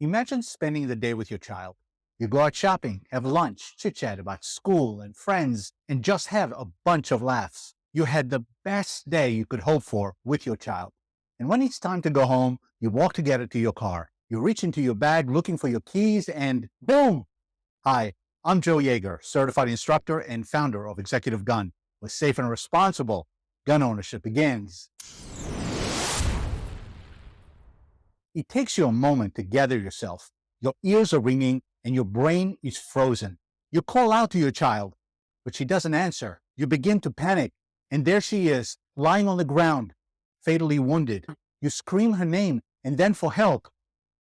Imagine spending the day with your child. You go out shopping, have lunch, chit-chat about school and friends, and just have a bunch of laughs. You had the best day you could hope for with your child. And when it's time to go home, you walk together to your car. You reach into your bag looking for your keys and boom! Hi, I'm Joe Yagar, certified instructor and founder of Executive Gun. With safe and responsible, gun ownership begins. It takes you a moment to gather yourself. Your ears are ringing and your brain is frozen. You call out to your child, but she doesn't answer. You begin to panic, and there she is, lying on the ground, fatally wounded. You scream her name and then for help,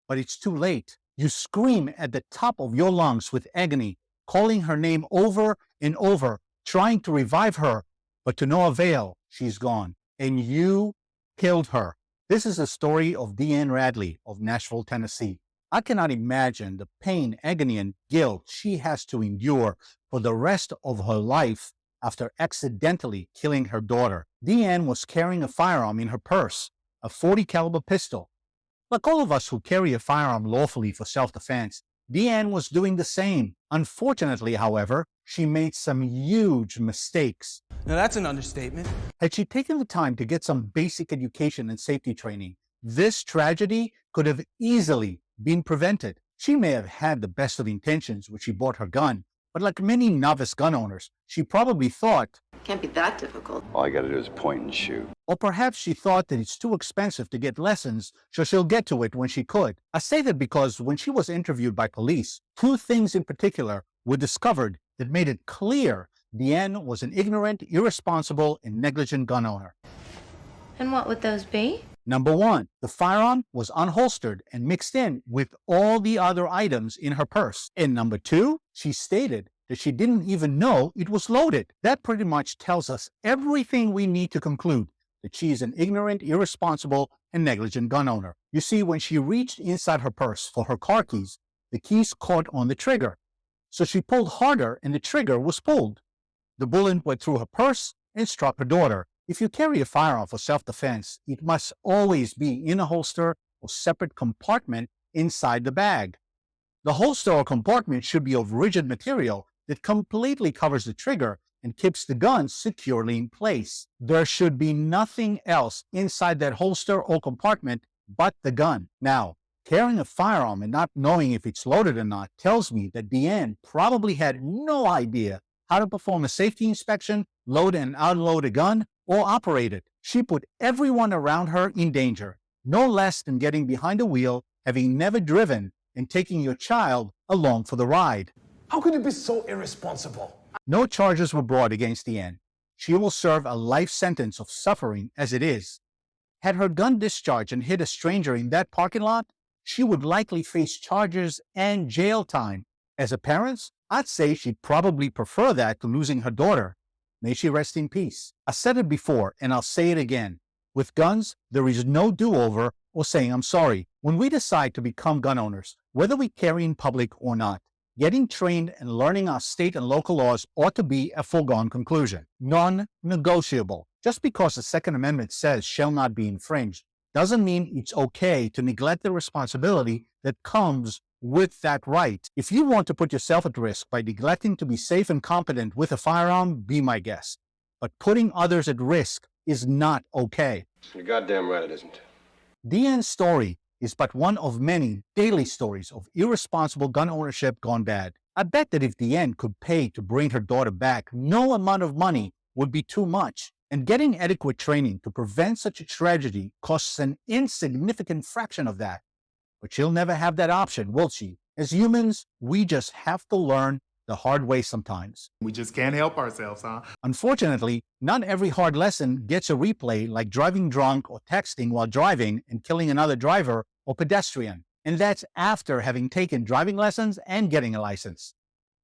but it's too late. You scream at the top of your lungs with agony, calling her name over and over, trying to revive her, but to no avail. She's gone, and you killed her. This is the story of Deanne Radley of Nashville, Tennessee. I cannot imagine the pain, agony, and guilt she has to endure for the rest of her life after accidentally killing her daughter. Deanne was carrying a firearm in her purse, a .40 caliber pistol. Like all of us who carry a firearm lawfully for self-defense, Deanne was doing the same. Unfortunately, however, she made some huge mistakes. Now that's an understatement. Had she taken the time to get some basic education and safety training, this tragedy could have easily been prevented. She may have had the best of intentions when she bought her gun, but like many novice gun owners, she probably thought, can't be that difficult. All I gotta do is point and shoot. Or perhaps she thought that it's too expensive to get lessons, so she'll get to it when she could. I say that because when she was interviewed by police, two things in particular were discovered that made it clear Deanne was an ignorant, irresponsible, and negligent gun owner. And what would those be? Number one, the firearm was unholstered and mixed in with all the other items in her purse. And number two, she stated that she didn't even know it was loaded. That pretty much tells us everything we need to conclude that she is an ignorant, irresponsible, and negligent gun owner. You see, when she reached inside her purse for her car keys, the keys caught on the trigger. So she pulled harder and the trigger was pulled. The bullet went through her purse and struck her daughter. If you carry a firearm for self-defense, it must always be in a holster or separate compartment inside the bag. The holster or compartment should be of rigid material that completely covers the trigger and keeps the gun securely in place. There should be nothing else inside that holster or compartment but the gun. Now, carrying a firearm and not knowing if it's loaded or not tells me that Deanne probably had no idea how to perform a safety inspection, load and unload a gun, or operate it. She put everyone around her in danger, no less than getting behind a wheel, having never driven, and taking your child along for the ride. How could you be so irresponsible? No charges were brought against Deanne. She will serve a life sentence of suffering as it is. Had her gun discharged and hit a stranger in that parking lot, she would likely face charges and jail time. As a parent, I'd say she'd probably prefer that to losing her daughter. May she rest in peace. I said it before, and I'll say it again. With guns, there is no do-over or saying I'm sorry. When we decide to become gun owners, whether we carry in public or not, getting trained and learning our state and local laws ought to be a foregone conclusion. Non-negotiable. Just because the Second Amendment says shall not be infringed doesn't mean it's okay to neglect the responsibility that comes with that right. If you want to put yourself at risk by neglecting to be safe and competent with a firearm, be my guest. But putting others at risk is not okay. You're goddamn right it isn't. Deanne's story is but one of many daily stories of irresponsible gun ownership gone bad. I bet that if Deanne could pay to bring her daughter back, no amount of money would be too much. And getting adequate training to prevent such a tragedy costs an insignificant fraction of that. But she'll never have that option, will she? As humans, we just have to learn the hard way sometimes. We just can't help ourselves, huh? Unfortunately, not every hard lesson gets a replay like driving drunk or texting while driving and killing another driver or pedestrian. And that's after having taken driving lessons and getting a license.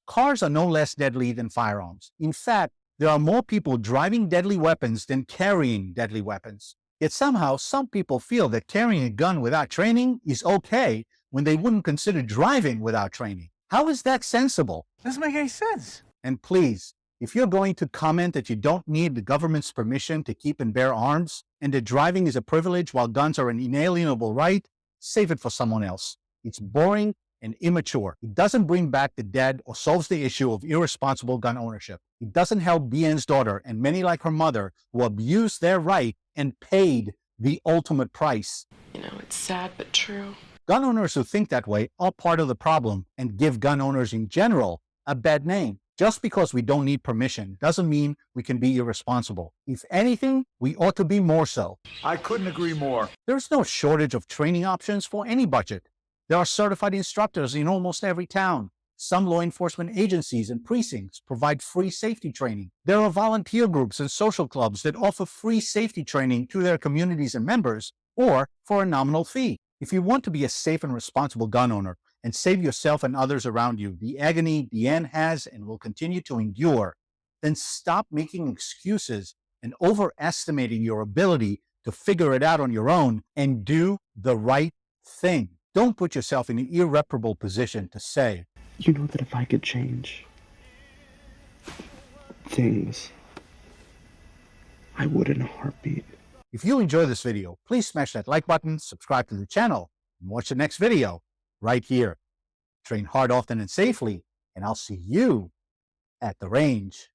Cars are no less deadly than firearms. In fact, there are more people driving deadly weapons than carrying deadly weapons. Yet somehow, some people feel that carrying a gun without training is okay when they wouldn't consider driving without training. How is that sensible? Doesn't make any sense. And please, if you're going to comment that you don't need the government's permission to keep and bear arms, and that driving is a privilege while guns are an inalienable right, save it for someone else. It's boring and immature. It doesn't bring back the dead or solves the issue of irresponsible gun ownership. It doesn't help BN's daughter and many like her mother who abused their right and paid the ultimate price. You know, it's sad but true. Gun owners who think that way are part of the problem and give gun owners in general a bad name. Just because we don't need permission doesn't mean we can be irresponsible. If anything, we ought to be more so. I couldn't agree more. There's no shortage of training options for any budget. There are certified instructors in almost every town. Some law enforcement agencies and precincts provide free safety training. There are volunteer groups and social clubs that offer free safety training to their communities and members, or for a nominal fee. If you want to be a safe and responsible gun owner and save yourself and others around you the agony BN has and will continue to endure, then stop making excuses and overestimating your ability to figure it out on your own and do the right thing. Don't put yourself in an irreparable position to say, you know that if I could change things, I would in a heartbeat. If you enjoy this video, please smash that like button, subscribe to the channel, and watch the next video right here. Train hard, often, and safely, and I'll see you at the range.